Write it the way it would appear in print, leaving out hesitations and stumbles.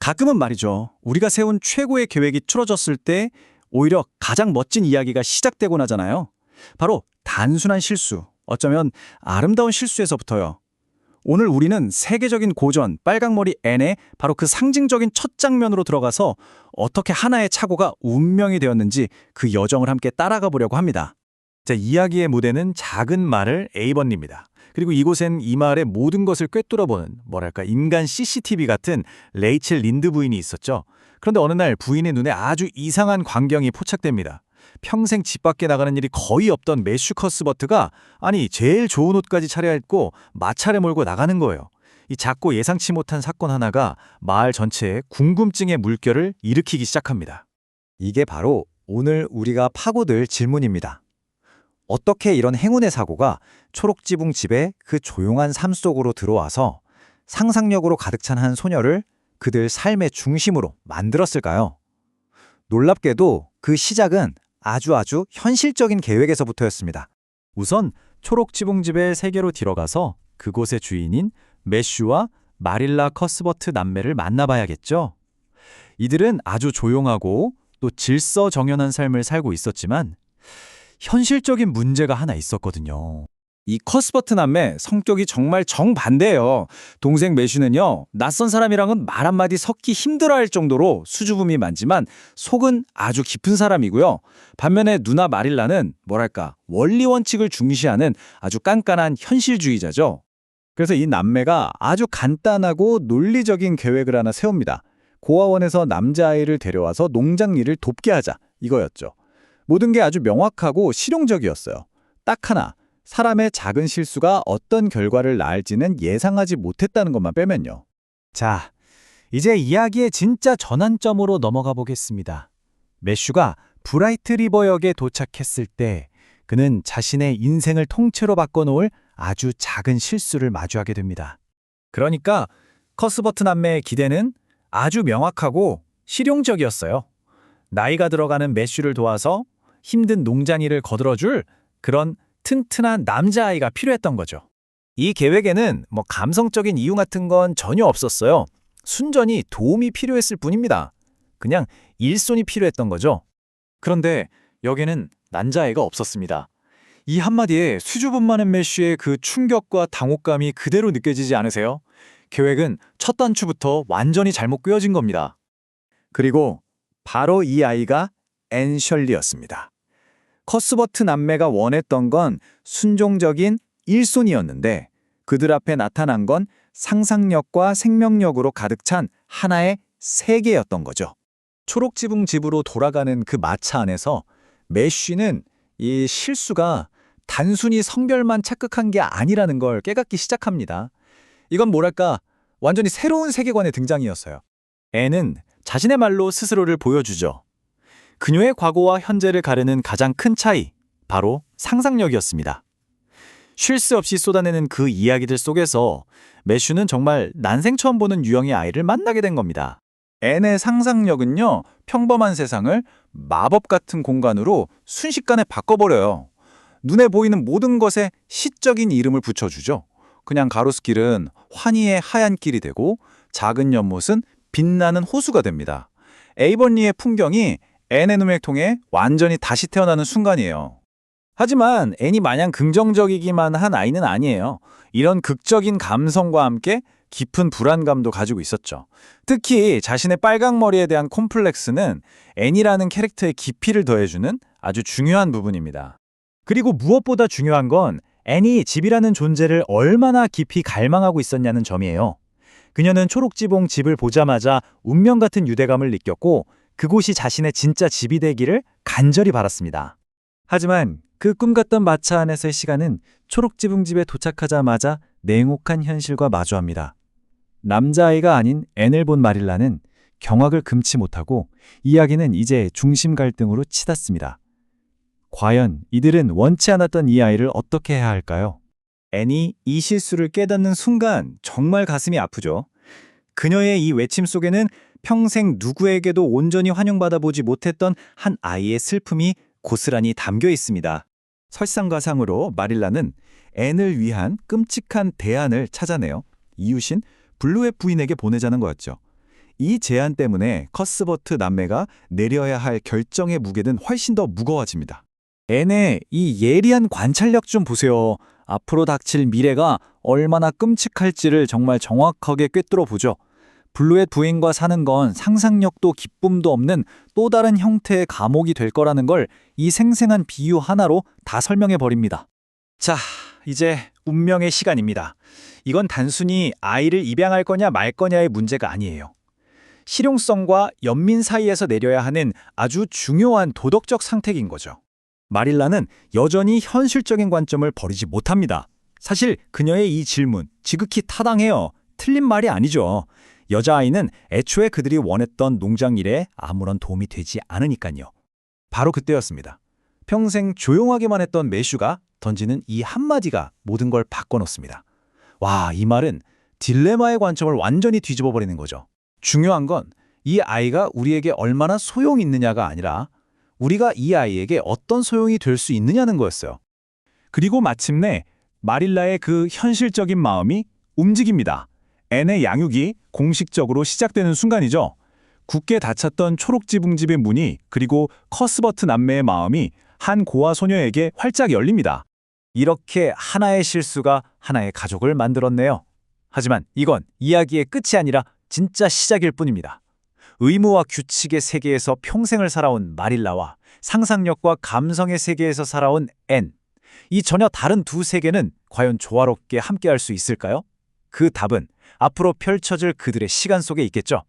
가끔은 말이죠. 우리가 세운 최고의 계획이 틀어졌을 때 오히려 가장 멋진 이야기가 시작되곤 하잖아요. 바로 단순한 실수, 어쩌면 아름다운 실수에서부터요. 오늘 우리는 세계적인 고전, 빨강머리 앤의 바로 그 상징적인 첫 장면으로 들어가서 어떻게 하나의 착오가 운명이 되었는지 그 여정을 함께 따라가 보려고 합니다. 자, 이야기의 무대는 작은 마을 에이번리입니다. 그리고 이곳엔 이 마을의 모든 것을 꿰뚫어보는 뭐랄까 인간 CCTV 같은 레이첼 린드 부인이 있었죠. 그런데 어느 날 부인의 눈에 아주 이상한 광경이 포착됩니다. 평생 집 밖에 나가는 일이 거의 없던 매슈 커스버트가 제일 좋은 옷까지 차려입고 마차를 몰고 나가는 거예요. 이 작고 예상치 못한 사건 하나가 마을 전체에 궁금증의 물결을 일으키기 시작합니다. 이게 바로 오늘 우리가 파고들 질문입니다. 어떻게 이런 행운의 사고가 초록지붕 집의 그 조용한 삶 속으로 들어와서 상상력으로 가득 찬 한 소녀를 그들 삶의 중심으로 만들었을까요? 놀랍게도 그 시작은 아주 현실적인 계획에서부터였습니다. 우선 초록지붕집의 세계로 들어가서 그곳의 주인인 매슈와 마릴라 커스버트 남매를 만나봐야겠죠. 이들은 아주 조용하고 또 질서정연한 삶을 살고 있었지만 현실적인 문제가 하나 있었거든요. 이 커스버트 남매 성격이 정말 정반대예요. 동생 매슈는요, 낯선 사람이랑은 말 한마디 섞기 힘들어할 정도로 수줍음이 많지만 속은 아주 깊은 사람이고요. 반면에 누나 마릴라는 뭐랄까 원리 원칙을 중시하는 아주 깐깐한 현실주의자죠. 그래서 이 남매가 아주 간단하고 논리적인 계획을 하나 세웁니다. 고아원에서 남자아이를 데려와서 농장 일을 돕게 하자, 이거였죠. 모든 게 아주 명확하고 실용적이었어요. 딱 하나, 사람의 작은 실수가 어떤 결과를 낳을지는 예상하지 못했다는 것만 빼면요. 자, 이제 이야기의 진짜 전환점으로 넘어가 보겠습니다. 매슈가 브라이트 리버역에 도착했을 때 그는 자신의 인생을 통째로 바꿔놓을 아주 작은 실수를 마주하게 됩니다. 그러니까 커스버트 남매의 기대는 아주 명확하고 실용적이었어요. 나이가 들어가는 매슈를 도와서 힘든 농장 일을 거들어줄 그런 튼튼한 남자아이가 필요했던 거죠. 이 계획에는 감성적인 이유 같은 건 전혀 없었어요. 순전히 도움이 필요했을 뿐입니다. 그냥 일손이 필요했던 거죠. 그런데 여기는 남자애가 없었습니다. 이 한마디에 수줍음 많은 매슈의 그 충격과 당혹감이 그대로 느껴지지 않으세요? 계획은 첫 단추부터 완전히 잘못 꿰어진 겁니다. 그리고 바로 이 아이가 앤 셜리였습니다. 커스버트 남매가 원했던 건 순종적인 일손이었는데 그들 앞에 나타난 건 상상력과 생명력으로 가득 찬 하나의 세계였던 거죠. 초록지붕 집으로 돌아가는 그 마차 안에서 매쉬는 이 실수가 단순히 성별만 착각한 게 아니라는 걸 깨닫기 시작합니다. 이건 뭐랄까 완전히 새로운 세계관의 등장이었어요. 앤은 자신의 말로 스스로를 보여주죠. 그녀의 과거와 현재를 가르는 가장 큰 차이, 바로 상상력이었습니다. 쉴 새 없이 쏟아내는 그 이야기들 속에서 매슈는 정말 난생 처음 보는 유형의 아이를 만나게 된 겁니다. 앤의 상상력은요, 평범한 세상을 마법 같은 공간으로 순식간에 바꿔버려요. 눈에 보이는 모든 것에 시적인 이름을 붙여주죠. 그냥 가로수길은 환희의 하얀 길이 되고 작은 연못은 빛나는 호수가 됩니다. 에이번리의 풍경이 앤의 눈을 통해 완전히 다시 태어나는 순간이에요. 하지만 앤이 마냥 긍정적이기만 한 아이는 아니에요. 이런 극적인 감성과 함께 깊은 불안감도 가지고 있었죠. 특히 자신의 빨강머리에 대한 콤플렉스는 앤이라는 캐릭터의 깊이를 더해주는 아주 중요한 부분입니다. 그리고 무엇보다 중요한 건 앤이 집이라는 존재를 얼마나 깊이 갈망하고 있었냐는 점이에요. 그녀는 초록지붕 집을 보자마자 운명 같은 유대감을 느꼈고 그곳이 자신의 진짜 집이 되기를 간절히 바랐습니다. 하지만 그 꿈같던 마차 안에서의 시간은 초록지붕 집에 도착하자마자 냉혹한 현실과 마주합니다. 남자아이가 아닌 앤을 본 마릴라는 경악을 금치 못하고 이야기는 이제 중심 갈등으로 치닫습니다. 과연 이들은 원치 않았던 이 아이를 어떻게 해야 할까요? 앤이 이 실수를 깨닫는 순간 정말 가슴이 아프죠. 그녀의 이 외침 속에는 평생 누구에게도 온전히 환영받아 보지 못했던 한 아이의 슬픔이 고스란히 담겨 있습니다. 설상가상으로 마릴라는 앤을 위한 끔찍한 대안을 찾아내요. 이웃인 블루의 부인에게 보내자는 거였죠. 이 제안 때문에 커스버트 남매가 내려야 할 결정의 무게는 훨씬 더 무거워집니다. 앤의 이 예리한 관찰력 좀 보세요. 앞으로 닥칠 미래가 얼마나 끔찍할지를 정말 정확하게 꿰뚫어 보죠. 블루엣 부인과 사는 건 상상력도 기쁨도 없는 또 다른 형태의 감옥이 될 거라는 걸 이 생생한 비유 하나로 다 설명해 버립니다. 자, 이제 운명의 시간입니다. 이건 단순히 아이를 입양할 거냐 말 거냐의 문제가 아니에요. 실용성과 연민 사이에서 내려야 하는 아주 중요한 도덕적 선택인 거죠. 마릴라는 여전히 현실적인 관점을 버리지 못합니다. 사실 그녀의 이 질문 지극히 타당해요. 틀린 말이 아니죠. 여자아이는 애초에 그들이 원했던 농장 일에 아무런 도움이 되지 않으니까요. 바로 그때였습니다. 평생 조용하게만 했던 매슈가 던지는 이 한마디가 모든 걸 바꿔놓습니다. 와, 이 말은 딜레마의 관점을 완전히 뒤집어 버리는 거죠. 중요한 건 이 아이가 우리에게 얼마나 소용이 있느냐가 아니라 우리가 이 아이에게 어떤 소용이 될 수 있느냐는 거였어요. 그리고 마침내 마릴라의 그 현실적인 마음이 움직입니다. 앤의 양육이 공식적으로 시작되는 순간이죠. 굳게 닫혔던 초록지붕집의 문이 그리고 커스버트 남매의 마음이 한 고아 소녀에게 활짝 열립니다. 이렇게 하나의 실수가 하나의 가족을 만들었네요. 하지만 이건 이야기의 끝이 아니라 진짜 시작일 뿐입니다. 의무와 규칙의 세계에서 평생을 살아온 마릴라와 상상력과 감성의 세계에서 살아온 앤. 이 전혀 다른 두 세계는 과연 조화롭게 함께할 수 있을까요? 그 답은 앞으로 펼쳐질 그들의 시간 속에 있겠죠.